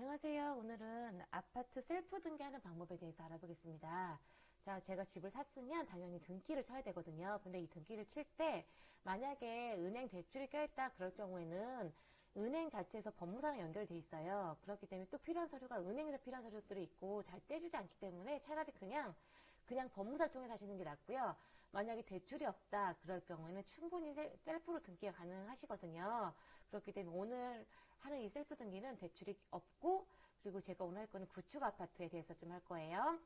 안녕하세요. 오늘은 아파트 셀프 등기하는 방법에 대해서 알아보겠습니다. 자, 제가 집을 샀으면 당연히 등기를 쳐야 되거든요. 근데 이 등기를 칠 때 만약에 은행 대출이 껴있다 그럴 경우에는 은행 자체에서 법무사랑 연결이 돼 있어요. 그렇기 때문에 또 필요한 서류가 은행에서 필요한 서류들이 있고 잘 떼주지 않기 때문에 차라리 그냥 법무사를 통해서 하시는 게 낫고요. 만약에 대출이 없다 그럴 경우에는 충분히 셀프로 등기가 가능하시거든요. 그렇기 때문에 오늘 하는 이 셀프 등기는 대출이 없고, 그리고 제가 오늘 할 거는 구축 아파트에 대해서 좀 할 거예요.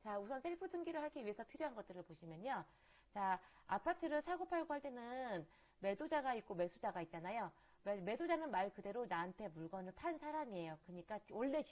자, 우선 셀프 등기를 하기 위해서 필요한 것들을 보시면요. 자, 아파트를 사고 팔고 할 때는 매도자가 있고 매수자가 있잖아요. 매도자는 말 그대로 나한테 물건을 판 사람이에요. 그러니까 원래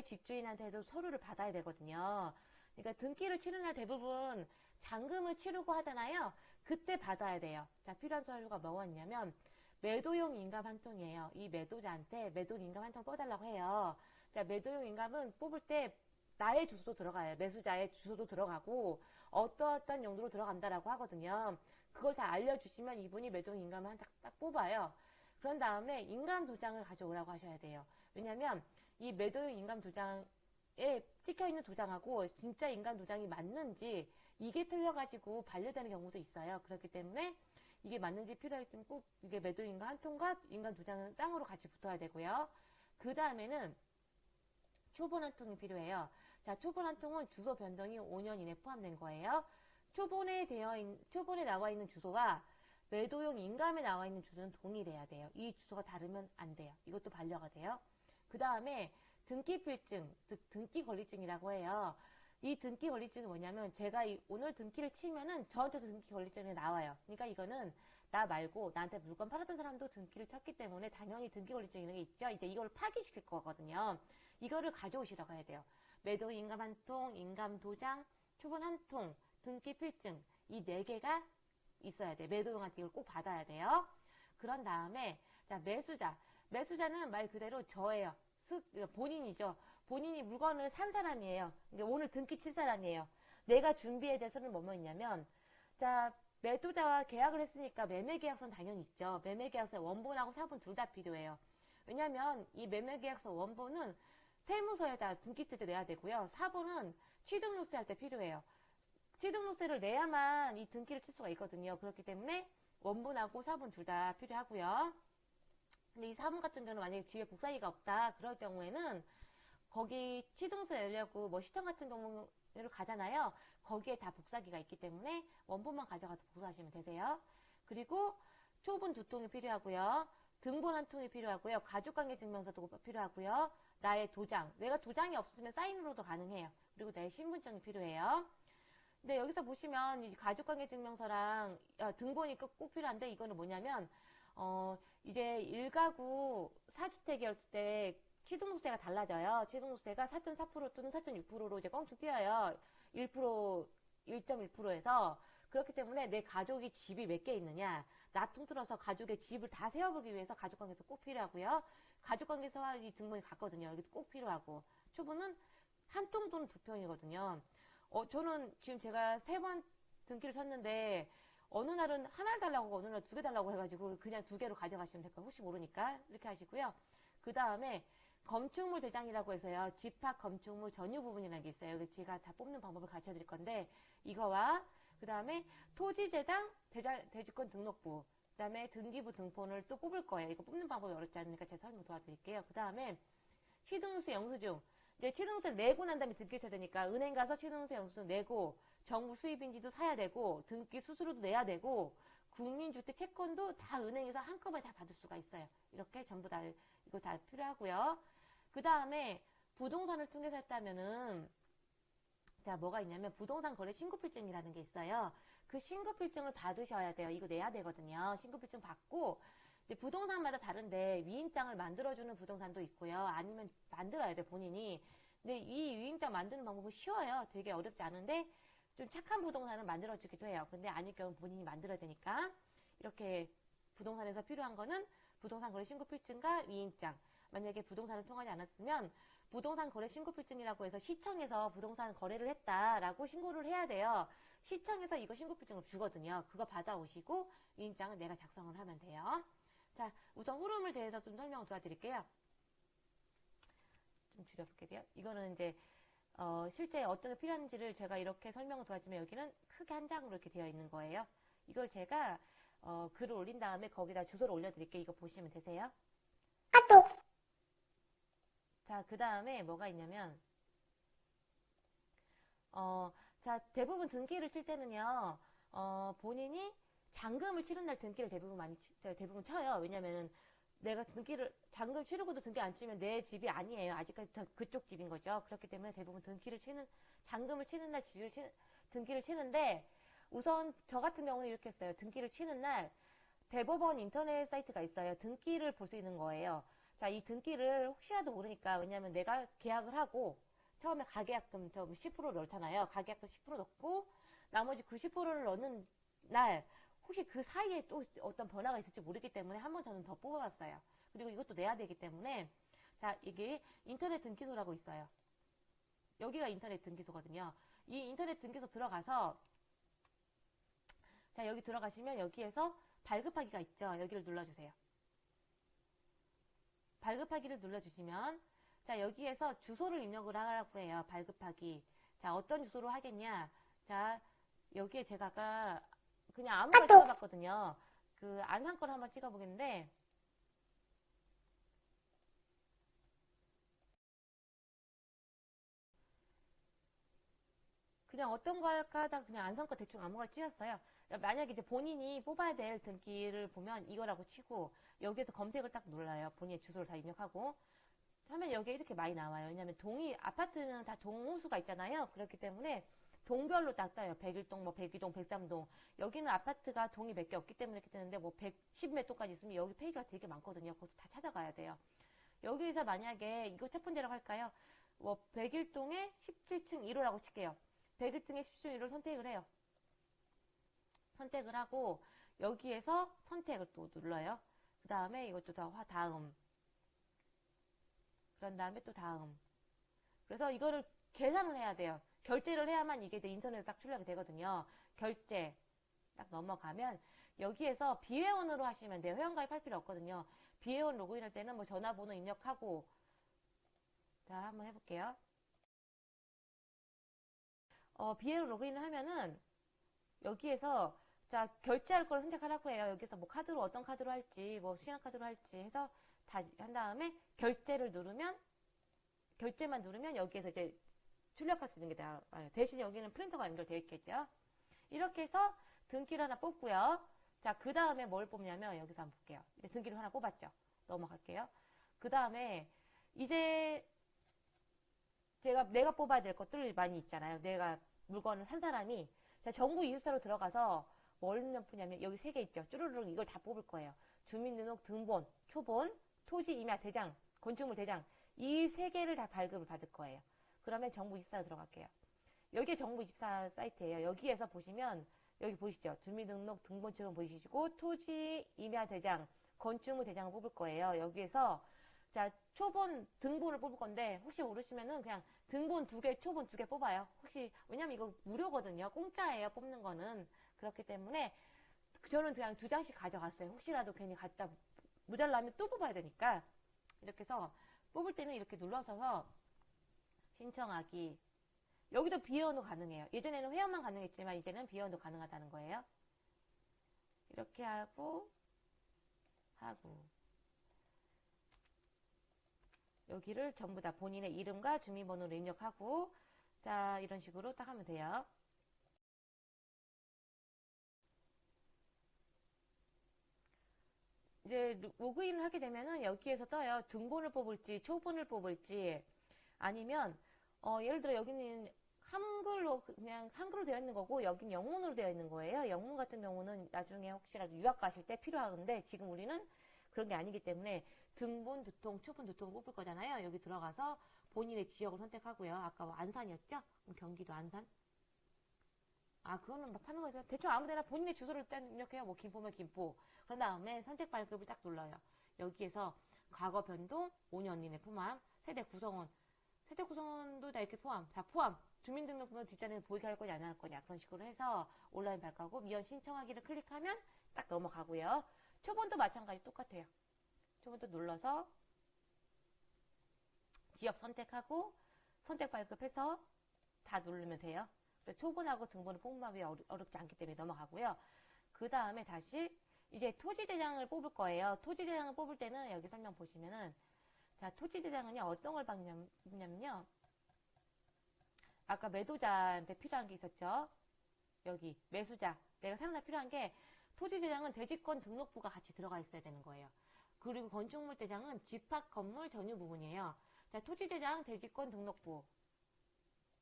집주인한테도 서류를 받아야 되거든요. 그러니까 등기를 치는 날 대부분 잔금을 치르고 하잖아요. 그때 받아야 돼요. 자, 필요한 서류가 뭐가 있냐면 매도용 인감 한 통이에요. 이 매도자한테 매도 인감 한 통 뽑아달라고 해요. 자, 매도용 인감은 뽑을 때 나의 주소도 들어가요. 매수자의 주소도 들어가고 어떠어떤 용도로 들어간다라고 하거든요. 그걸 다 알려주시면 이분이 매도용 인감을 딱 뽑아요. 그런 다음에 인감 도장을 가져오라고 하셔야 돼요. 왜냐면 이 매도용 인감 도장에 찍혀있는 도장하고 진짜 인감 도장이 맞는지 이게 틀려가지고 반려되는 경우도 있어요. 그렇기 때문에 이게 맞는지 필요할 때는 꼭 이게 매도 인감 한 통과 인감 도장은 쌍으로 같이 붙어야 되고요. 그 다음에는 초본 한 통이 필요해요. 자, 초본 한 통은 주소 변동이 5년 이내 포함된 거예요. 초본에 나와 있는 주소와 매도용 인감에 나와 있는 주소는 동일해야 돼요. 이 주소가 다르면 안 돼요. 이것도 반려가 돼요. 그 다음에 등기필증, 즉 등기권리증이라고 해요. 이 등기 권리증이 뭐냐면 제가 오늘 등기를 치면은 저한테도 등기 권리증이 나와요. 그러니까 이거는 나 말고 나한테 물건 팔았던 사람도 등기를 쳤기 때문에 당연히 등기 권리증 이런 게 있죠. 이제 이걸 파기시킬 거거든요. 이거를 가져오시라고 해야 돼요. 매도 인감 한 통, 인감 도장, 초본 한 통, 등기 필증 이 네 개가 있어야 돼. 매도용한테 이걸 꼭 받아야 돼요. 그런 다음에 자, 매수자는 말 그대로 저예요. 본인이죠. 본인이 물건을 산 사람이에요. 오늘 등기 칠 사람이에요. 내가 준비해야 될 서류는 뭐뭐 있냐면, 자, 매도자와 계약을 했으니까 매매계약서는 당연히 있죠. 매매계약서에 원본하고 사본 둘 다 필요해요. 왜냐면 이 매매계약서 원본은 세무서에다 등기 칠 때 내야 되고요. 사본은 취등록세 할 때 필요해요. 취등록세를 내야만 이 등기를 칠 수가 있거든요. 그렇기 때문에 원본하고 사본 둘 다 필요하고요. 근데 이 사본 같은 경우는 만약에 집에 복사기가 없다 그럴 경우에는 거기 취등서 내려고 뭐 시청 같은 경우를 가잖아요. 거기에 다 복사기가 있기 때문에 원본만 가져가서 복사하시면 되세요. 그리고 초본 두 통이 필요하고요. 등본 한 통이 필요하고요. 가족관계증명서도 필요하고요. 나의 도장. 내가 도장이 없으면 사인으로도 가능해요. 그리고 나의 신분증이 필요해요. 근데 여기서 보시면 이 가족관계증명서랑 등본이 꼭 필요한데 이거는 뭐냐면 이제 1가구 4주택이었을 때 취등록세가 달라져요. 취등록세가 4.4% 또는 4.6%로 이제 껑충 뛰어요. 1%, 1.1%에서. 그렇기 때문에 내 가족이 집이 몇 개 있느냐. 나 통틀어서 가족의 집을 다 세워보기 위해서 가족관계서 꼭 필요하고요. 가족관계서와 이 등본이 같거든요. 여기도 꼭 필요하고. 초보는 한 통 또는 두 평이거든요. 저는 지금 제가 3번 등기를 쳤는데 어느 날은 하나를 달라고 하고 어느 날 2개 달라고 해가지고 그냥 2개로 가져가시면 될까요? 혹시 모르니까 이렇게 하시고요. 그 다음에 건축물 대장이라고 해서요. 집합 건축물 전유 부분이라는 게 있어요. 제가 다 뽑는 방법을 가르쳐 드릴 건데 이거와 그 다음에 토지재당 대지권 등록부 그 다음에 등기부 등본을 또 뽑을 거예요. 이거 뽑는 방법이 어렵지 않으니까 제가 설명 도와드릴게요. 그 다음에 취등록세 영수증 이제 취등록세를 내고 난 다음에 등기 쳐야 되니까 은행 가서 취등록세 영수증 내고 정부 수입인지도 사야 되고 등기 수수료도 내야 되고 국민주택 채권도 다 은행에서 한꺼번에 다 받을 수가 있어요. 이렇게 전부 다 이거 다 필요하고요. 그 다음에 부동산을 통해서 했다면은 자 뭐가 있냐면 부동산 거래 신고필증이라는 게 있어요. 그 신고필증을 받으셔야 돼요. 이거 내야 되거든요. 신고필증 받고 이제 부동산마다 다른데 위임장을 만들어주는 부동산도 있고요. 아니면 만들어야 돼 본인이. 근데 이 위임장 만드는 방법은 쉬워요. 되게 어렵지 않은데 좀 착한 부동산을 만들어주기도 해요. 근데 아닐 경우 본인이 만들어야 되니까 이렇게 부동산에서 필요한 거는 부동산 거래 신고필증과 위임장. 만약에 부동산을 통하지 않았으면 부동산 거래 신고필증이라고 해서 시청에서 부동산 거래를 했다라고 신고를 해야 돼요. 시청에서 이거 신고필증을 주거든요. 그거 받아오시고 위임장은 내가 작성을 하면 돼요. 자, 우선 흐름을 대해서 좀 설명을 도와드릴게요. 좀 줄여볼게요. 이거는 이제 실제 어떤 게 필요한지를 제가 이렇게 설명을 도와주면 여기는 크게 한 장으로 이렇게 되어 있는 거예요. 이걸 제가 글을 올린 다음에 거기다 주소를 올려드릴게요. 이거 보시면 되세요. 자, 그 다음에 뭐가 있냐면 자, 대부분 등기를 칠 때는요, 본인이 잔금을 치른 날 등기를 대부분 쳐요. 왜냐면은 내가 잔금 치르고도 등기 안 치면 내 집이 아니에요. 아직까지 그쪽 집인 거죠. 그렇기 때문에 대부분 잔금을 치는 날 등기를 치는데, 우선 저 같은 경우는 이렇게 했어요. 등기를 치는 날 대법원 인터넷 사이트가 있어요. 등기를 볼 수 있는 거예요. 자, 이 등기를 혹시라도 모르니까, 왜냐면 내가 계약을 하고, 처음에 가계약금 10%를 넣잖아요. 가계약금 10% 넣고, 나머지 90%를 넣는 날, 혹시 그 사이에 또 어떤 변화가 있을지 모르기 때문에 한 번 저는 더 뽑아봤어요. 그리고 이것도 내야 되기 때문에, 자, 이게 인터넷 등기소라고 있어요. 여기가 인터넷 등기소거든요. 이 인터넷 등기소 들어가서, 자, 여기 들어가시면 여기에서 발급하기가 있죠. 여기를 눌러주세요. 발급하기를 눌러주시면, 자, 여기에서 주소를 입력을 하라고 해요. 발급하기. 자, 어떤 주소로 하겠냐. 자, 여기에 제가 아까 그냥 아무거나 찍어봤거든요. 그 안산 걸 한번 찍어보겠는데, 그냥 어떤 거 할까 하다가 그냥 안산 거 대충 아무거나 찍었어요. 만약에 이제 본인이 뽑아야 될 등기를 보면 이거라고 치고, 여기에서 검색을 딱 눌러요. 본인의 주소를 다 입력하고. 하면 여기에 이렇게 많이 나와요. 왜냐면 아파트는 다 동호수가 있잖아요. 그렇기 때문에 동별로 딱 떠요. 101동, 뭐 102동, 103동. 여기는 아파트가 동이 몇 개 없기 때문에 이렇게 뜨는데 뭐 110몇 동까지 있으면 여기 페이지가 되게 많거든요. 거기서 다 찾아가야 돼요. 여기서 만약에 이거 첫 번째라고 할까요? 뭐 101동에 17층 1호라고 칠게요. 101층에 17층 1호를 선택을 해요. 선택을 하고 여기에서 선택을 또 눌러요. 그 다음에 이것도 다음. 그런 다음에 또 다음. 그래서 이거를 계산을 해야 돼요. 결제를 해야만 이게 인터넷에 딱 출력이 되거든요. 결제 딱 넘어가면 여기에서 비회원으로 하시면 돼요. 회원가입 할 필요 없거든요. 비회원 로그인 할 때는 뭐 전화번호 입력하고, 자, 한번 해볼게요. 비회원 로그인을 하면은 여기에서 자, 결제할 걸 선택하라고 해요. 여기서 뭐 카드로 어떤 카드로 할지, 뭐 신한카드로 할지 해서 다 한 다음에 결제만 누르면 여기에서 이제 출력할 수 있는 게 나와요. 대신 여기는 프린터가 연결되어 있겠죠. 이렇게 해서 등기를 하나 뽑고요. 자, 그 다음에 뭘 뽑냐면 여기서 한번 볼게요. 등기를 하나 뽑았죠. 넘어갈게요. 그 다음에 이제 내가 뽑아야 될 것들 많이 있잖아요. 내가 물건을 산 사람이 자, 정부 이웃사로 들어가서 뭘 뽑냐면 여기 3개 있죠. 쭈루룩 이걸 다 뽑을 거예요. 주민등록 등본, 초본, 토지 임야 대장, 건축물 대장 이 3개를 다 발급을 받을 거예요. 그러면 정부 24로 들어갈게요. 여기에 정부 24 사이트예요. 여기에서 보시면 여기 보이시죠? 주민등록 등본처럼 보이시고 토지 임야 대장, 건축물 대장을 뽑을 거예요. 여기에서 자, 초본 등본을 뽑을 건데 혹시 모르시면은 그냥 등본 2개, 초본 2개 뽑아요. 혹시 왜냐면 이거 무료거든요. 공짜예요. 뽑는 거는. 그렇기 때문에 저는 그냥 2장씩 가져갔어요. 혹시라도 괜히 갖다 모자라면 또 뽑아야 되니까. 이렇게 해서 뽑을 때는 이렇게 눌러서 신청하기. 여기도 비회원도 가능해요. 예전에는 회원만 가능했지만 이제는 비회원도 가능하다는 거예요. 이렇게 하고 여기를 전부 다 본인의 이름과 주민번호를 입력하고 자, 이런 식으로 딱 하면 돼요. 이제 로그인을 하게 되면은 여기에서 떠요. 등본을 뽑을지 초본을 뽑을지 아니면 예를 들어 여기는 그냥 한글로 되어 있는 거고 여긴 영문으로 되어 있는 거예요. 영문 같은 경우는 나중에 혹시라도 유학 가실 때 필요하는데 지금 우리는 그런 게 아니기 때문에 등본, 두통, 초본, 두통을 뽑을 거잖아요. 여기 들어가서 본인의 지역을 선택하고요. 아까 뭐 안산이었죠? 그럼 경기도 안산. 그거는 막 파는 거에서 대충 아무데나 본인의 주소를 일단 입력해요. 뭐 김포면 김포. 그런 다음에 선택 발급을 딱 눌러요. 여기에서 과거 변동 5년 이내 포함, 세대 구성원도 다 이렇게 포함, 다 포함. 주민등록번호 뒷자리는 보이게 할 거냐 안 할 거냐 그런 식으로 해서 온라인 발급하고 미연 신청하기를 클릭하면 딱 넘어가고요. 초본도 마찬가지 똑같아요. 초본도 눌러서 지역 선택하고 선택 발급해서 다 누르면 돼요. 그래서 초본하고 등본을 뽑음하기 어렵지 않기 때문에 넘어가고요. 그 다음에 다시 이제 토지대장을 뽑을 거예요. 토지대장을 뽑을 때는 여기 설명 보시면은, 자, 토지대장은요, 어떤 걸 받냐면요, 아까 매도자한테 필요한 게 있었죠. 여기 매수자, 내가 상당 필요한 게, 토지대장은 대지권 등록부가 같이 들어가 있어야 되는 거예요. 그리고 건축물대장은 집합건물 전유 부분이에요. 자, 토지대장 대지권 등록부,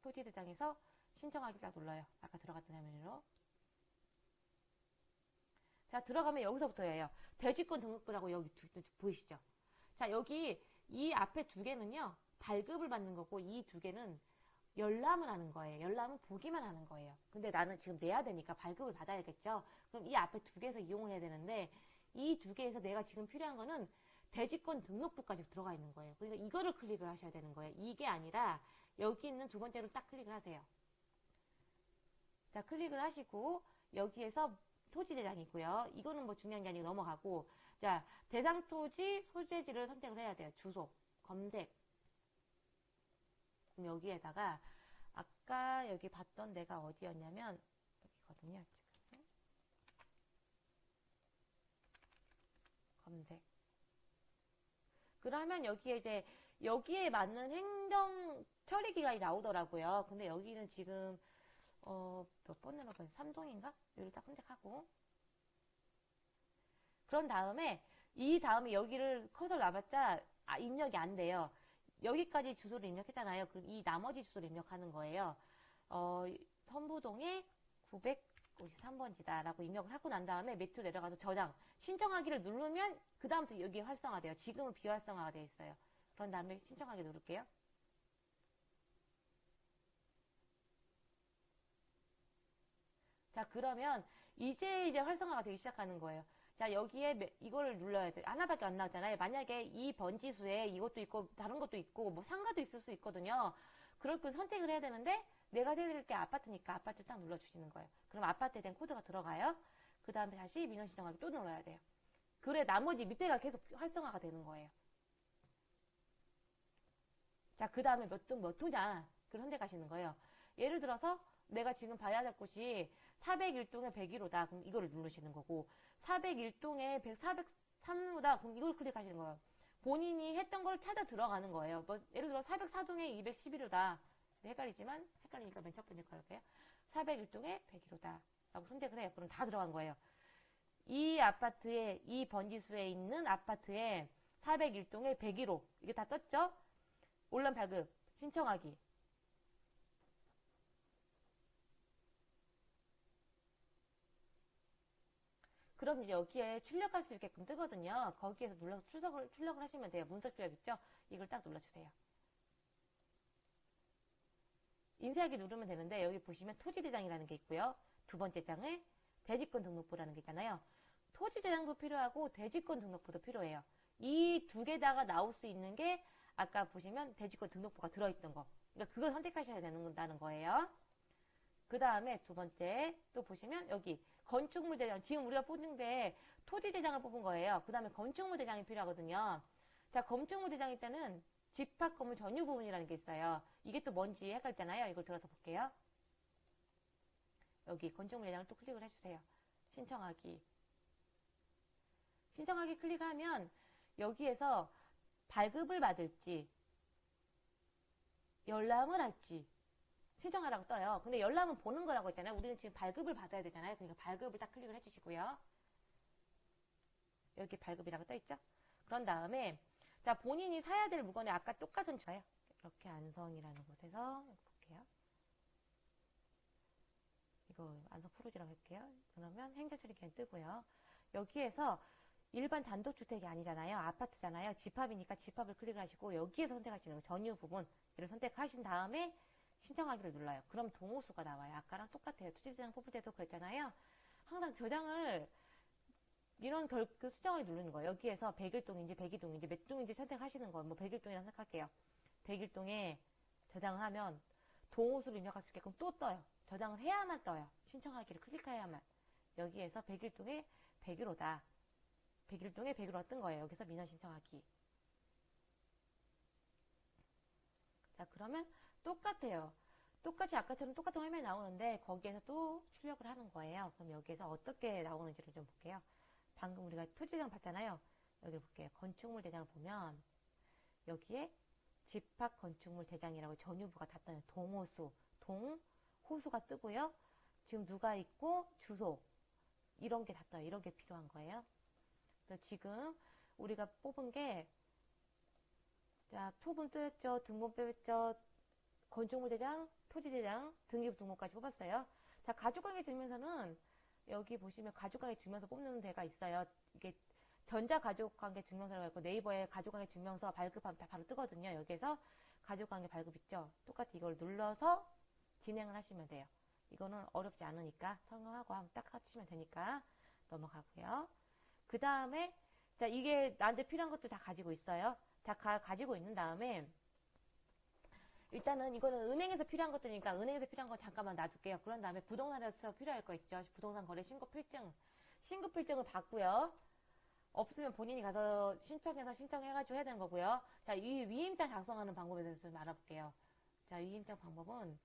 토지대장에서 신청하기 딱 눌러요. 아까 들어갔던 화면으로. 자, 들어가면 여기서부터예요. 대지권 등록부라고 여기 보이시죠? 자, 여기 이 앞에 두 개는요, 발급을 받는 거고, 이 두 개는 열람을 하는 거예요. 열람은 보기만 하는 거예요. 근데 나는 지금 내야 되니까 발급을 받아야겠죠? 그럼 이 앞에 두 개에서 이용을 해야 되는데, 이 두 개에서 내가 지금 필요한 거는 대지권 등록부까지 들어가 있는 거예요. 그러니까 이거를 클릭을 하셔야 되는 거예요. 이게 아니라 여기 있는 두 번째로 딱 클릭을 하세요. 자, 클릭을 하시고 여기에서 토지대장이고요. 이거는 뭐 중요한 게 아니고 넘어가고, 자, 대상 토지 소재지를 선택을 해야 돼요. 주소, 검색. 그럼 여기에다가 아까 여기 봤던 데가 어디였냐면 여기거든요. 지금 검색. 그러면 여기에 이제 여기에 맞는 행정 처리 기간이 나오더라고요. 근데 여기는 지금 몇 번 내려봐요? 3동인가? 여기를 딱 선택하고, 그런 다음에 이 다음에 여기를 커서를 놔봤자 입력이 안 돼요. 여기까지 주소를 입력했잖아요. 그럼 이 나머지 주소를 입력하는 거예요. 선부동의 953번지다 라고 입력을 하고 난 다음에 밑으로 내려가서 저장, 신청하기를 누르면 그 다음부터 여기에 활성화돼요. 지금은 비활성화가 되어 있어요. 그런 다음에 신청하기 누를게요. 자, 그러면 이제 활성화가 되기 시작하는 거예요. 자, 여기에 이거를 눌러야 돼요. 하나밖에 안 나왔잖아요. 만약에 이 번지수에 이것도 있고 다른 것도 있고 뭐 상가도 있을 수 있거든요. 그럴 거 선택을 해야 되는데 내가 해드릴 게 아파트니까 아파트 딱 눌러주시는 거예요. 그럼 아파트에 대한 코드가 들어가요. 그 다음에 다시 민원 신청하기 또 눌러야 돼요. 그래 나머지 밑에가 계속 활성화가 되는 거예요. 자, 그 다음에 몇 호냐 그걸 선택하시는 거예요. 예를 들어서 내가 지금 봐야 될 곳이 401동에 101호다. 그럼 이거를 누르시는 거고, 401동에 403호다. 그럼 이걸 클릭하시는 거예요. 본인이 했던 걸 찾아 들어가는 거예요. 뭐 예를 들어 404동에 211호다. 헷갈리지만 헷갈리니까 맨 첫 번째 거 할게요. 401동에 101호다. 라고 선택을 해요. 그럼 다 들어간 거예요. 이 아파트에, 이 번지수에 있는 아파트에 401동에 101호. 이게 다 떴죠? 온라인 발급, 신청하기. 그럼 이제 여기에 출력할 수 있게끔 뜨거든요. 거기에서 눌러서 출력을 하시면 돼요. 문서 출력 있죠? 이걸 딱 눌러주세요. 인쇄하기 누르면 되는데 여기 보시면 토지대장이라는 게 있고요. 두 번째 장에 대지권 등록부라는 게 있잖아요. 토지대장도 필요하고 대지권 등록부도 필요해요. 이 두 개다가 나올 수 있는 게 아까 보시면 대지권 등록부가 들어있던 거. 그러니까 그걸 선택하셔야 된다는 거예요. 그 다음에 두 번째 또 보시면 여기 건축물 대장, 지금 우리가 뽑은 게 토지 대장을 뽑은 거예요. 그 다음에 건축물 대장이 필요하거든요. 자, 건축물 대장일 때는 집합 건물 전유 부분이라는 게 있어요. 이게 또 뭔지 헷갈리잖아요. 이걸 들어서 볼게요. 여기 건축물 대장을 또 클릭을 해주세요. 신청하기. 신청하기 클릭하면 여기에서 발급을 받을지 열람을 할지 신청하라고 떠요. 근데 열람은 보는 거라고 했잖아요. 우리는 지금 발급을 받아야 되잖아요. 그러니까 발급을 딱 클릭을 해주시고요. 여기 발급이라고 떠있죠? 그런 다음에 자, 본인이 사야 될 물건에 아까 똑같은 주사요. 이렇게 안성이라는 곳에서 볼게요. 이거 안성 푸르지라고 할게요. 그러면 행정처리 기간 뜨고요. 여기에서 일반 단독주택이 아니잖아요. 아파트잖아요. 집합이니까 집합을 클릭을 하시고 여기에서 선택하시는 거예요. 전유 부분 이를 선택하신 다음에 신청하기를 눌러요. 그럼 동호수가 나와요. 아까랑 똑같아요. 토지대장 뽑을 때도 그랬잖아요. 항상 저장을 이런 그 수정을 누르는 거예요. 여기에서 101동인지 102동인지 몇 동인지 선택하시는 거예요. 뭐 101동이라고 선택할게요. 101동에 저장을 하면 동호수를 입력할 수 있게끔 또 떠요. 저장을 해야만 떠요. 신청하기를 클릭해야만. 여기에서 101동에 101호다. 101동에 101호가 뜬 거예요. 여기서 민원 신청하기. 자, 그러면 똑같아요. 똑같이 아까처럼 똑같은 화면이 나오는데 거기에서 또 출력을 하는 거예요. 그럼 여기에서 어떻게 나오는지를 좀 볼게요. 방금 우리가 토지대장 봤잖아요. 여기 볼게요. 건축물 대장을 보면 여기에 집합 건축물 대장이라고 전유부가 다 떠요. 동호수, 호수가 뜨고요. 지금 누가 있고 주소 이런 게 다 떠요. 이런 게 필요한 거예요. 그래서 지금 우리가 뽑은 게 자, 표본 뜨였죠. 등본 빼였죠. 건축물 대장, 토지 대장, 등기부 등본까지 뽑았어요. 자, 가족관계 증명서는 여기 보시면 가족관계 증명서 뽑는 데가 있어요. 이게 전자가족관계 증명서라고 했고 네이버에 가족관계 증명서 발급하면 다 바로 뜨거든요. 여기에서 가족관계 발급 있죠. 똑같이 이걸 눌러서 진행을 하시면 돼요. 이거는 어렵지 않으니까 성형하고 하면 딱 하시면 되니까 넘어가고요. 그 다음에 자, 이게 나한테 필요한 것들 다 가지고 있어요. 다 가지고 있는 다음에 일단은 이거는 은행에서 필요한 것들이니까 은행에서 필요한 거 잠깐만 놔둘게요. 그런 다음에 부동산에서 필요할 거 있죠. 부동산 거래 신고 필증. 신고 필증을 받고요. 없으면 본인이 가서 신청해가지고 해야 되는 거고요. 자, 이 위임장 작성하는 방법에 대해서 좀 알아볼게요. 자, 위임장 방법은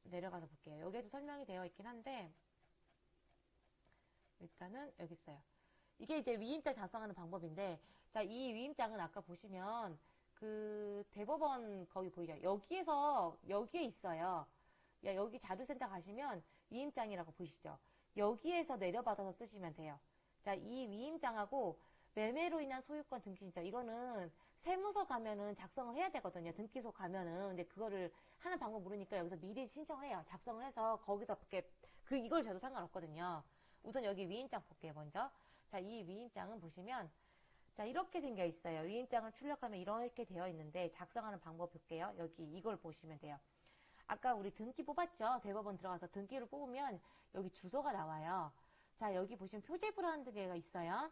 내려가서 볼게요. 여기에도 설명이 되어 있긴 한데 일단은 여기 있어요. 이게 이제 위임장 작성하는 방법인데 자, 이 위임장은 아까 보시면 그 대법원 거기 보이죠? 여기에 있어요. 야, 여기 자료센터 가시면 위임장이라고 보이시죠? 여기에서 내려받아서 쓰시면 돼요. 자, 이 위임장하고 매매로 인한 소유권 등기 신청 이거는 세무서 가면은 작성을 해야 되거든요. 등기소 가면은. 근데 그거를 하는 방법 모르니까 여기서 미리 신청을 해요. 작성을 해서 거기서 이렇게 이걸 줘도 상관없거든요. 우선 여기 위임장 볼게요, 먼저. 자, 이 위임장은 보시면 자, 이렇게 생겨 있어요. 위임장을 출력하면 이렇게 되어 있는데 작성하는 방법 볼게요. 여기 이걸 보시면 돼요. 아까 우리 등기 뽑았죠? 대법원 들어가서 등기를 뽑으면 여기 주소가 나와요. 자, 여기 보시면 표제부라는 데가 있어요.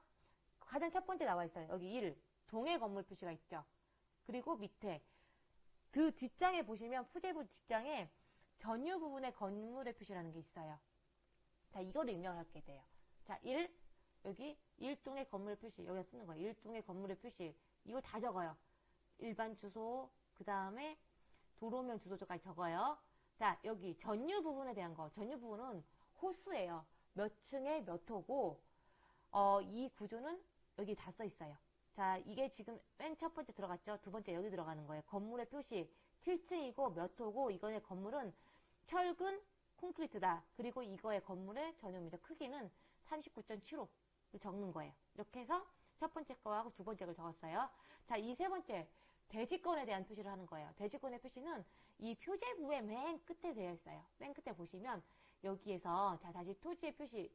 가장 첫 번째 나와 있어요. 여기 1, 동해 건물 표시가 있죠. 그리고 밑에 그 뒷장에 보시면 표제부 뒷장에 전유 부분의 건물의 표시라는 게 있어요. 자, 이거를 입력하게 돼요. 자, 1, 여기 일동의 건물 표시 여기다 쓰는 거예요. 일동의 건물의 표시 이거 다 적어요. 일반 주소 그 다음에 도로명 주소까지 적어요. 자, 여기 전유 부분에 대한 거 전유 부분은 호수예요. 몇 층에 몇 호고 이 구조는 여기 다 써 있어요. 자, 이게 지금 맨 첫 번째 들어갔죠. 두 번째 여기 들어가는 거예요. 건물의 표시 7층이고 몇 호고 이거의 건물은 철근 콘크리트다. 그리고 이거의 건물의 전용미터 크기는 39.75 적는 거예요. 이렇게 해서 첫 번째 거하고 두 번째 걸 적었어요. 자, 이 세 번째 대지권에 대한 표시를 하는 거예요. 대지권의 표시는 이 표제부의 맨 끝에 되어 있어요. 맨 끝에 보시면 여기에서 자, 다시 토지의 표시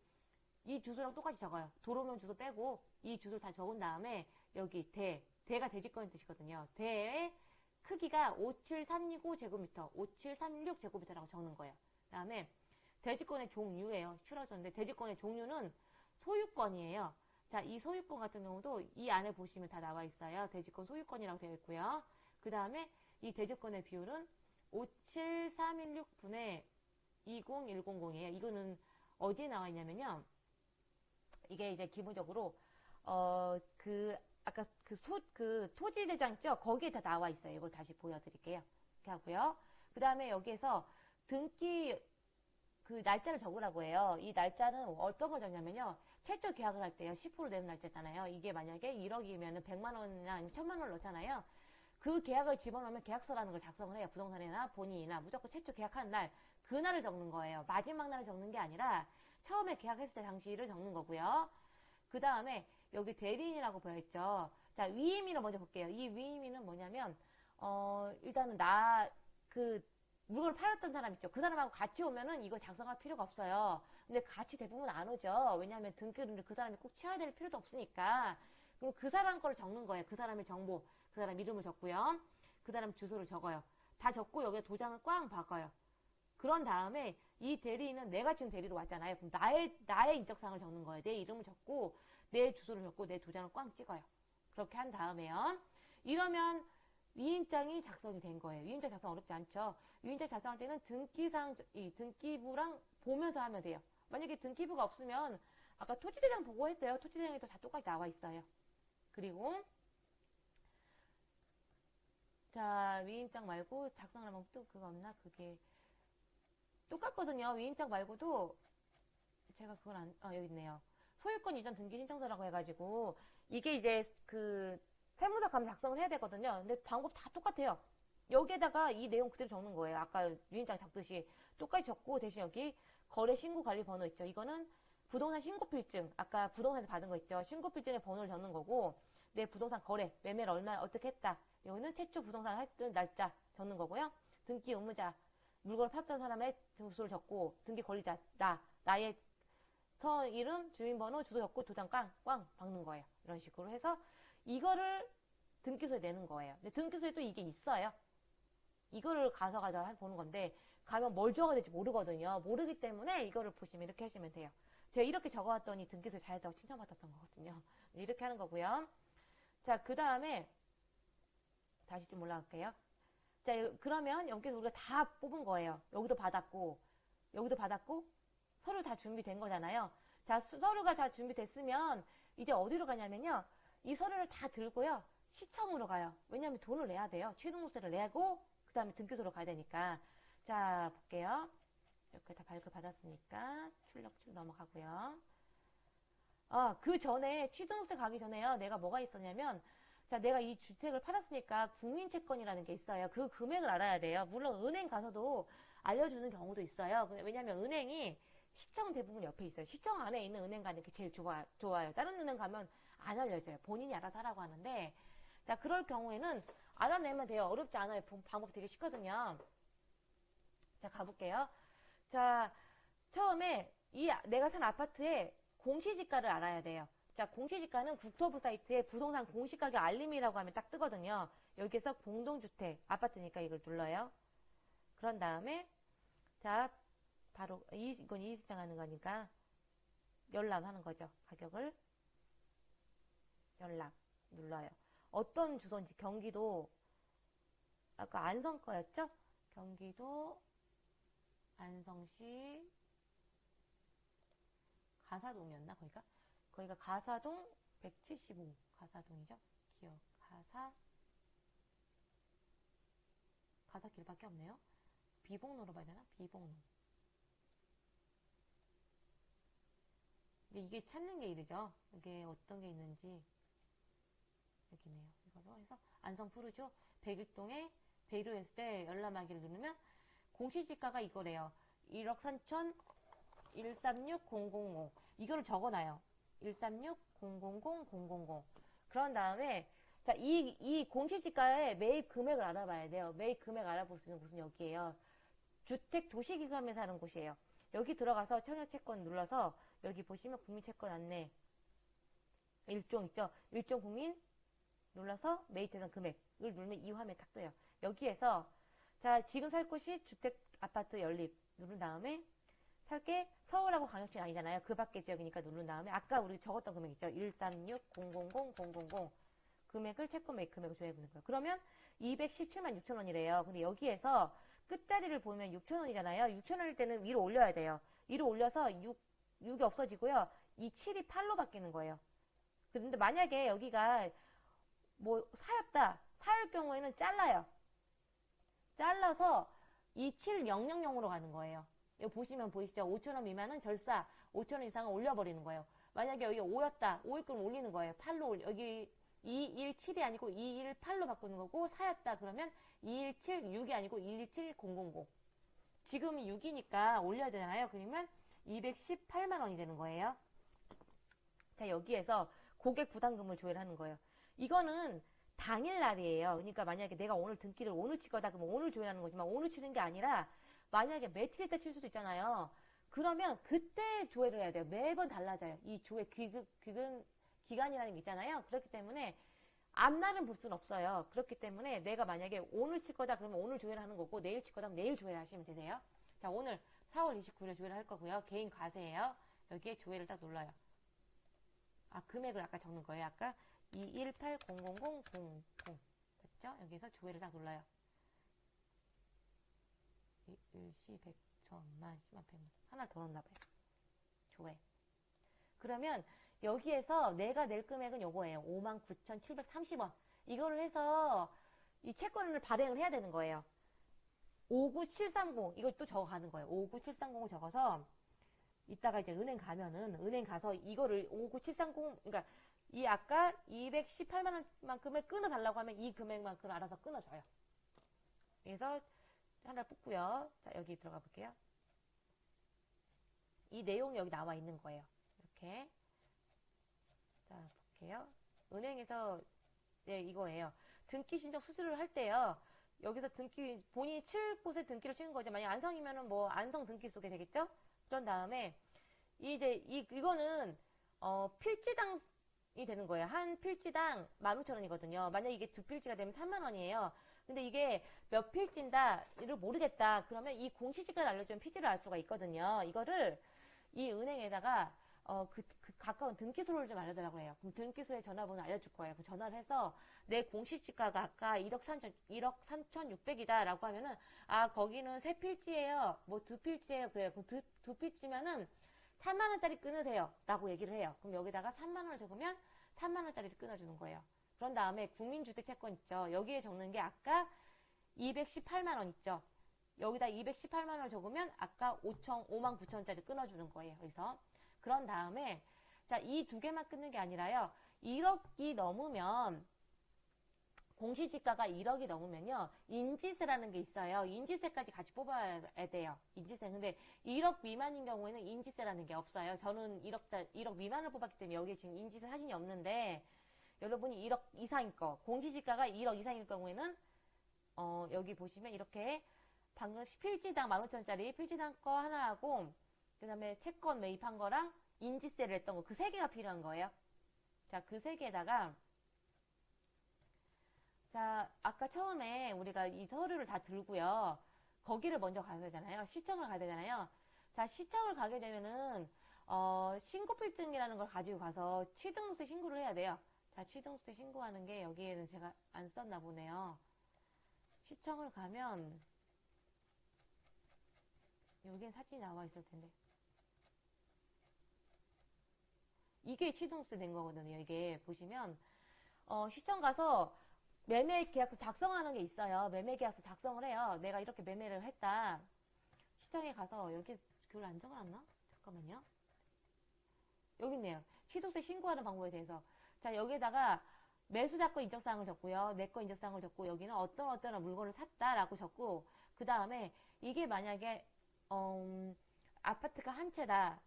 이 주소랑 똑같이 적어요. 도로명 주소 빼고 이 주소를 다 적은 다음에 여기 대가 대지권의 뜻이거든요. 대의 크기가 57325제곱미터, 57316제곱미터라고 적는 거예요. 그 다음에 대지권의 종류예요. 줄어졌는데 대지권의 종류는 소유권이에요. 자, 이 소유권 같은 경우도 이 안에 보시면 다 나와 있어요. 대지권 소유권이라고 되어 있고요. 그 다음에 이 대지권의 비율은 57316분의 20100이에요. 이거는 어디에 나와 있냐면요. 이게 이제 기본적으로 아까 토지 대장 있죠? 거기에 다 나와 있어요. 이걸 다시 보여드릴게요. 이렇게 하고요. 그 다음에 여기에서 등기 그 날짜를 적으라고 해요. 이 날짜는 어떤 걸 적냐면요. 최초 계약을 할 때요. 10% 내는 날짜잖아요. 이게 만약에 1억이면 100만 원이나 아니면 1000만 원을 넣잖아요. 그 계약을 집어넣으면 계약서라는 걸 작성을 해요. 부동산이나 본인이나 무조건 최초 계약하는 날, 그날을 적는 거예요. 마지막 날을 적는 게 아니라 처음에 계약했을 때 당시를 적는 거고요. 그 다음에 여기 대리인이라고 보여있죠. 자, 위임인을 먼저 볼게요. 이 위임인은 뭐냐면 일단은 물건을 팔았던 사람 있죠. 그 사람하고 같이 오면은 이거 작성할 필요가 없어요. 근데 같이 대부분 안 오죠. 왜냐하면 등기를 그 사람이 꼭 치워야 될 필요도 없으니까. 그럼 그 사람 거를 적는 거예요. 그 사람의 정보, 그 사람 이름을 적고요. 그 사람 주소를 적어요. 다 적고 여기에 도장을 꽝 박아요. 그런 다음에 이 대리인은 내가 지금 대리로 왔잖아요. 그럼 나의 인적사항을 적는 거예요. 내 이름을 적고 내 주소를 적고 내 도장을 꽝 찍어요. 그렇게 한 다음에요. 이러면 위임장이 작성이 된 거예요. 위임장 작성 어렵지 않죠. 위임장 작성할 때는 등기부랑 보면서 하면 돼요. 만약에 등기부가 없으면 아까 토지대장 보고 했대요. 토지대장에도 다 똑같이 나와 있어요. 그리고 자, 위임장 말고 작성하면 또 그거 없나? 그게 똑같거든요. 위임장 말고도 제가 그걸 여기 있네요. 소유권 이전 등기 신청서라고 해가지고 이게 이제 그 세무서 가면 작성을 해야 되거든요. 근데 방법 다 똑같아요. 여기에다가 이 내용 그대로 적는 거예요. 아까 위임장 적듯이 똑같이 적고 대신 여기 거래 신고 관리 번호 있죠. 이거는 부동산 신고필증, 아까 부동산에서 받은 거 있죠. 신고필증의 번호를 적는 거고, 내 부동산 거래, 매매를 얼마 어떻게 했다. 여기는 최초 부동산 했던 날짜 적는 거고요. 등기 의무자, 물건을 팔았던 사람의 주소를 적고, 등기 권리자, 나의 이름, 주민번호, 주소 적고 도장 꽝 박는 거예요. 이런 식으로 해서 이거를 등기소에 내는 거예요. 근데 등기소에도 이게 있어요. 이거를 가서 보는 건데 가면 뭘 적어야 될지 모르거든요. 모르기 때문에 이거를 보시면 이렇게 하시면 돼요. 제가 이렇게 적어왔더니 등기소에 잘했다고 칭찬받았던 거거든요. 이렇게 하는 거고요. 자, 그 다음에 다시 좀 올라갈게요. 자, 그러면 여기서 우리가 다 뽑은 거예요. 여기도 받았고 서류 다 준비된 거잖아요. 자, 서류가 다 준비됐으면 이제 어디로 가냐면요. 이 서류를 다 들고요. 시청으로 가요. 왜냐하면 돈을 내야 돼요. 취등록세를 내고 그 다음에 등기소로 가야 되니까. 자, 볼게요. 이렇게 다 발급받았으니까 출력 넘어가고요. 그 전에 취등록세 가기 전에요. 내가 뭐가 있었냐면 자, 내가 이 주택을 팔았으니까 국민채권이라는 게 있어요. 그 금액을 알아야 돼요. 물론 은행 가서도 알려주는 경우도 있어요. 왜냐면 은행이 시청 대부분 옆에 있어요. 시청 안에 있는 은행 가는 게 제일 좋아요. 다른 은행 가면 안 알려줘요. 본인이 알아서 하라고 하는데 자, 그럴 경우에는 알아내면 돼요. 어렵지 않아요. 방법 되게 쉽거든요. 자, 가볼게요. 자, 처음에 내가 산 아파트의 공시지가를 알아야 돼요. 자, 공시지가는 국토부 사이트에 부동산 공시가격 알림이라고 하면 딱 뜨거든요. 여기에서 공동주택, 아파트니까 이걸 눌러요. 그런 다음에 자, 바로 이건 이의신청하는 거니까 열람하는 거죠. 가격을 열람 눌러요. 어떤 주소인지 경기도 아까 안성 거였죠? 경기도 안성시 가사동이었나 거기가 가사동 175 가사동이죠. 기억 가사길밖에 없네요. 비봉로로 봐야 되나? 비봉로. 근데 이게 찾는 게 이르죠. 이게 어떤 게 있는지 여기네요. 이거로 해서 안성 푸르죠. 101동에 배류했을 때 열람하기를 누르면 공시지가가 이거래요. 1억 3천 136005 이거를 적어놔요. 13600000. 그런 다음에 자, 이 공시지가의 매입 금액을 알아봐야 돼요. 매입 금액 알아볼 수 있는 곳은 여기에요. 주택 도시기금에 사는 곳이에요. 여기 들어가서 청약채권 눌러서 여기 보시면 국민채권 안내 일종 있죠. 일종 국민 눌러서 매입재산 금액을 누르면 이 화면에 딱 떠요. 여기에서 자, 지금 살 곳이 주택 아파트 연립 누른 다음에 살게 서울하고 광역시는 아니잖아요. 그 밖의 지역이니까 누른 다음에 아까 우리 적었던 금액 있죠. 13600000 금액을 채권 매입 금액을 조회해보는 거예요. 그러면 217만 6천원이래요. 근데 여기에서 끝자리를 보면 6천원이잖아요. 6천원일 때는 위로 올려야 돼요. 위로 올려서 6이 없어지고요. 이 7이 8로 바뀌는 거예요. 그런데 만약에 여기가 뭐 사였다. 사일 경우에는 잘라요. 잘라서 이 7000으로 가는 거예요. 여기 보시면 보이시죠? 5천원 미만은 절사, 5천원 이상은 올려버리는 거예요. 만약에 여기 5였다. 5일 거면 올리는 거예요. 8로 올려. 여기 217이 아니고 218로 바꾸는 거고, 사였다. 그러면 217, 6이 아니고 217,000. 지금이 6이니까 올려야 되잖아요. 그러면 218만 원이 되는 거예요. 자, 여기에서 고객 부담금을 조회를 하는 거예요. 이거는 당일날이에요. 그러니까 만약에 내가 오늘 등기를 오늘 칠 거다 그러면 오늘 조회하는 거지만 오늘 치는 게 아니라 만약에 며칠 있다 칠 수도 있잖아요. 그러면 그때 조회를 해야 돼요. 매번 달라져요. 이 조회 기간이라는 게 있잖아요. 그렇기 때문에 앞날은 볼 수는 없어요. 그렇기 때문에 내가 만약에 오늘 칠 거다 그러면 오늘 조회를 하는 거고 내일 칠 거다 그러면 내일 조회를 하시면 되세요. 자, 오늘 4월 29일에 조회를 할 거고요. 개인 과세예요. 여기에 조회를 딱 눌러요. 금액을 아까 적는 거예요. 아까 2180000 됐죠? 여기서 조회를 딱 눌러요. 일시 100, 1000만, 10만, 100만 하나 더 넣었나봐요. 조회. 그러면 여기에서 내가 낼 금액은 요거예요. 59,730원. 이거를 해서 이 채권을 발행을 해야 되는 거예요. 59730 이걸 또 적어가는 거예요. 59730을 적어서 이따가 이제 은행 가면은 은행 가서 이거를 59730 그러니까 이 아까 218만 원만큼을 끊어달라고 하면 이 금액만큼 알아서 끊어줘요. 그래서 하나 뽑고요. 자, 여기 들어가 볼게요. 이 내용이 여기 나와 있는 거예요. 이렇게. 자, 볼게요. 은행에서, 네, 이거예요. 등기 신청 수수료를 할 때요. 여기서 등기, 본인이 칠 곳에 등기를 치는 거죠. 만약 안성이면은 뭐, 안성 등기 속에 되겠죠? 그런 다음에, 이거는, 필지당이 되는 거예요. 한 필지당 15,000원이거든요. 만약 이게 두 필지가 되면 3만원이에요. 근데 이게 몇 필지인다를 모르겠다. 그러면 이 공시지가를 알려주면 필지를 알 수가 있거든요. 이거를 이 은행에다가 가까운 등기소를 좀 알려달라고 해요. 그럼 등기소에 전화번호 알려줄 거예요. 그럼 전화를 해서 내 공시지가가 아까 1억 3,600이다 라고 하면은 아 거기는 세 필지예요. 뭐 두 필지예요. 그래요. 그럼 두 필지면은 3만원짜리 끊으세요 라고 얘기를 해요. 그럼 여기다가 3만원을 적으면 3만원짜리를 끊어주는 거예요. 그런 다음에 국민주택채권 있죠. 여기에 적는 게 아까 218만원 있죠. 여기다 218만원을 적으면 아까 5만 9천원짜리 끊어주는 거예요. 여기서. 그런 다음에 자, 이 두 개만 끊는 게 아니라요. 1억이 넘으면 공시지가가 1억이 넘으면요. 인지세라는 게 있어요. 인지세까지 같이 뽑아야 돼요. 인지세. 근데 1억 미만인 경우에는 인지세라는 게 없어요. 저는 1억 미만을 뽑았기 때문에 여기에 지금 인지세 사진이 없는데 여러분이 1억 이상일 거, 공시지가가 1억 이상일 경우에는 여기 보시면 이렇게 방금 필지당 15,000원짜리 필지당 거 하나 하고 그 다음에 채권 매입한 거랑 인지세를 했던 거 그 세 개가 필요한 거예요. 자, 그 세 개에다가 자, 아까 처음에 우리가 이 서류를 다 들고요. 거기를 먼저 가야 되잖아요. 시청을 가야 되잖아요. 자, 시청을 가게 되면은 신고필증이라는 걸 가지고 가서 취등록세 신고를 해야 돼요. 자, 취등록세 신고하는 게 여기에는 제가 안 썼나 보네요. 시청을 가면 여기엔 사진이 나와 있을 텐데 이게 취등록세 된 거거든요. 이게 보시면 시청 가서 매매계약서 작성하는 게 있어요. 매매계약서 작성을 해요. 내가 이렇게 매매를 했다. 시청에 가서 여기 그걸 안 적어놨나? 잠깐만요. 여기 있네요. 취득세 신고하는 방법에 대해서. 자, 여기에다가 매수자권 인적사항을 적고요. 내 거 인적사항을 적고 여기는 어떤 물건을 샀다라고 적고 그 다음에 이게 만약에 아파트가 한 채다.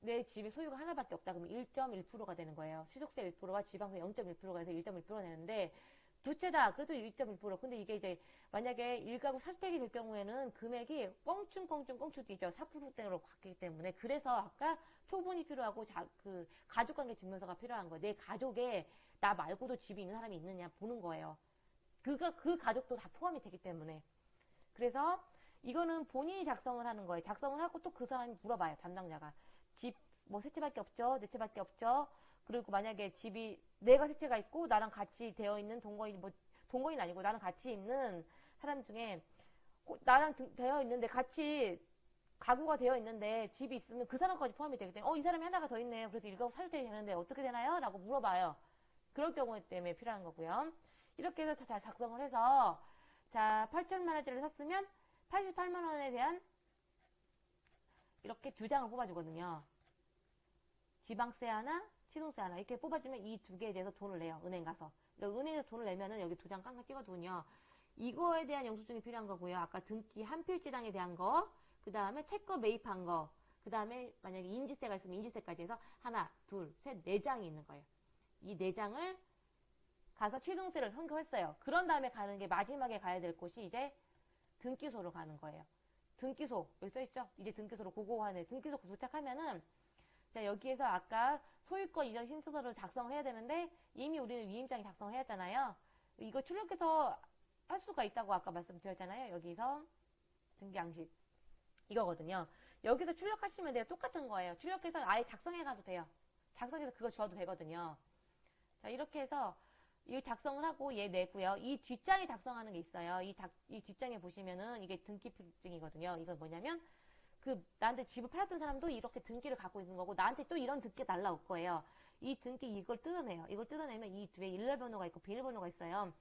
내 집에 소유가 하나밖에 없다. 그러면 1.1%가 되는 거예요. 시족세 1%와 지방세 0.1%가 해서 1.1%가 되는데 두 채다. 그래도 1.1%. 근데 이게 이제 만약에 1가구 4주택이 될 경우에는 금액이 껑충 뛰죠. 4%대로 바뀌기 때문에. 그래서 아까 초본이 필요하고 그 가족관계 증명서가 필요한 거예요. 내 가족에 나 말고도 집이 있는 사람이 있느냐 보는 거예요. 그 가족도 다 포함이 되기 때문에. 그래서 이거는 본인이 작성을 하는 거예요. 작성을 하고 또 그 사람이 물어봐요. 담당자가. 집 뭐 세 채밖에 없죠? 네 채밖에 없죠? 그리고 만약에 집이 내가 세 채가 있고 나랑 같이 되어 있는 동거인 아니고 나랑 같이 있는 사람 중에 나랑 되어 있는데 같이 가구가 되어 있는데 집이 있으면 그 사람까지 포함이 되기 때문에 이 사람이 하나가 더 있네요. 그래서 1가구 4주택이 되는데 어떻게 되나요? 라고 물어봐요. 그럴 경우 때문에 필요한 거고요. 이렇게 해서 다 작성을 해서 자 8천만 원짜리를 샀으면 88만 원에 대한 이렇게 두 장을 뽑아주거든요. 지방세 하나, 취등세 하나 이렇게 뽑아주면 이 두 개에 대해서 돈을 내요. 은행 가서. 그러니까 은행에서 돈을 내면은 여기 도장 깡깡 찍어두군요. 이거에 대한 영수증이 필요한 거고요. 아까 등기 한 필지당에 대한 거, 그 다음에 채권 매입한 거, 그 다음에 만약에 인지세가 있으면 인지세까지 해서 하나, 둘, 셋, 네 장이 있는 거예요. 이 네 장을 가서 취등세를 선고했어요. 그런 다음에 가는 게 마지막에 가야 될 곳이 이제 등기소로 가는 거예요. 등기소 여기 써있죠? 이제 등기소로 고고하네. 등기소 도착하면은 자 여기에서 아까 소유권 이전 신청서를 작성을 해야 되는데 이미 우리는 위임장에 작성을 해야잖아요. 이거 출력해서 할 수가 있다고 아까 말씀드렸잖아요. 여기서 등기양식 이거거든요. 여기서 출력하시면 돼요. 똑같은 거예요. 출력해서 아예 작성해 가도 돼요. 작성해서 그거 줘도 되거든요. 자 이렇게 해서 이 작성을 하고 얘 내고요. 이 뒷장에 작성하는 게 있어요. 이 뒷장에 보시면은 이게 등기필증이거든요. 이건 뭐냐면 나한테 집을 팔았던 사람도 이렇게 등기를 갖고 있는 거고 나한테 또 이런 등기가 날라올 거예요. 이 등기 이걸 뜯어내요. 이걸 뜯어내면 이 뒤에 일렬번호가 있고 비밀번호가 있어요.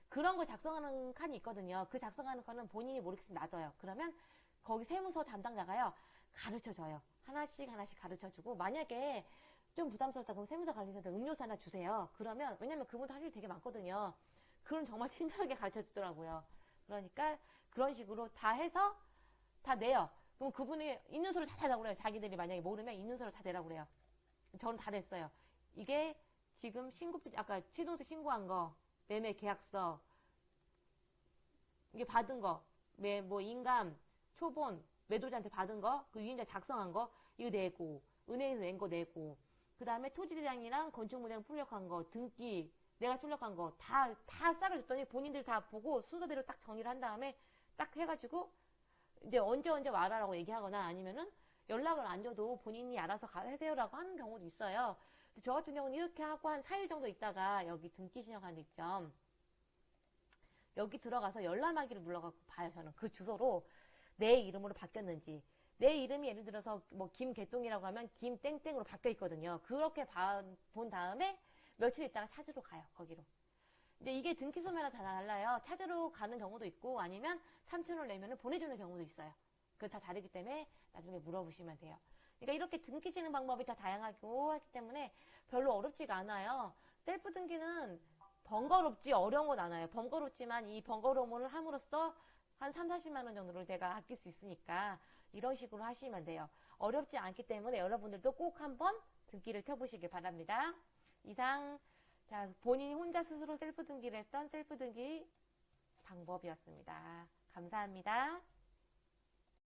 그런 거 작성하는 칸이 있거든요. 그 작성하는 칸은 본인이 모르겠으면 놔둬요. 그러면 거기 세무서 담당자가요, 가르쳐줘요. 하나씩 하나씩 가르쳐주고, 만약에 좀 부담스럽다 그러면 세무서 관리자한테 음료수 하나 주세요. 그러면, 왜냐면 그분도 할 일이 되게 많거든요. 그럼 정말 친절하게 가르쳐주더라고요. 그러니까 그런 식으로 다 해서 다 내요. 그럼 그분이 있는 서류 다 대라고 그래요. 자기들이 만약에 모르면 있는 서류 다 대라고 그래요. 저는 다 냈어요. 이게 지금 아까 취등록세 신고한 거, 매매 계약서, 이게 받은 거, 뭐 인감, 초본, 매도자한테 받은 거, 그 유인자 작성한 거, 이거 내고, 은행에서 낸 거 내고, 그 다음에 토지대장이랑 건축물장 출력한 거, 등기, 내가 출력한 거, 다 싹을 줬더니 본인들 다 보고 순서대로 딱 정리를 한 다음에 딱 해가지고, 이제 언제 와라라고 얘기하거나 아니면은 연락을 안 줘도 본인이 알아서 하세요라고 하는 경우도 있어요. 저 같은 경우는 이렇게 하고 한 4일 정도 있다가 여기 등기 신청하는 데 있죠. 여기 들어가서 열람하기를 눌러갖고 봐요. 저는 그 주소로 내 이름으로 바뀌었는지. 내 이름이 예를 들어서 뭐 김개똥이라고 하면 김땡땡으로 바뀌어 있거든요. 그렇게 본 다음에 며칠 있다가 찾으러 가요. 거기로. 이제 이게 등기 소매가 다 달라요. 찾으러 가는 경우도 있고 아니면 3,000원 내면 보내주는 경우도 있어요. 그거 다 다르기 때문에 나중에 물어보시면 돼요. 그러니까 이렇게 등기 지는 방법이 다 다양하고 하기 때문에 별로 어렵지가 않아요. 셀프 등기는 번거롭지 어려운 건 않아요. 번거롭지만 이 번거로움을 함으로써 한 3, 40만 원 정도를 내가 아낄 수 있으니까 이런 식으로 하시면 돼요. 어렵지 않기 때문에 여러분들도 꼭 한번 등기를 켜보시길 바랍니다. 이상 자, 본인이 혼자 스스로 셀프 등기를 했던 셀프 등기 방법이었습니다. 감사합니다.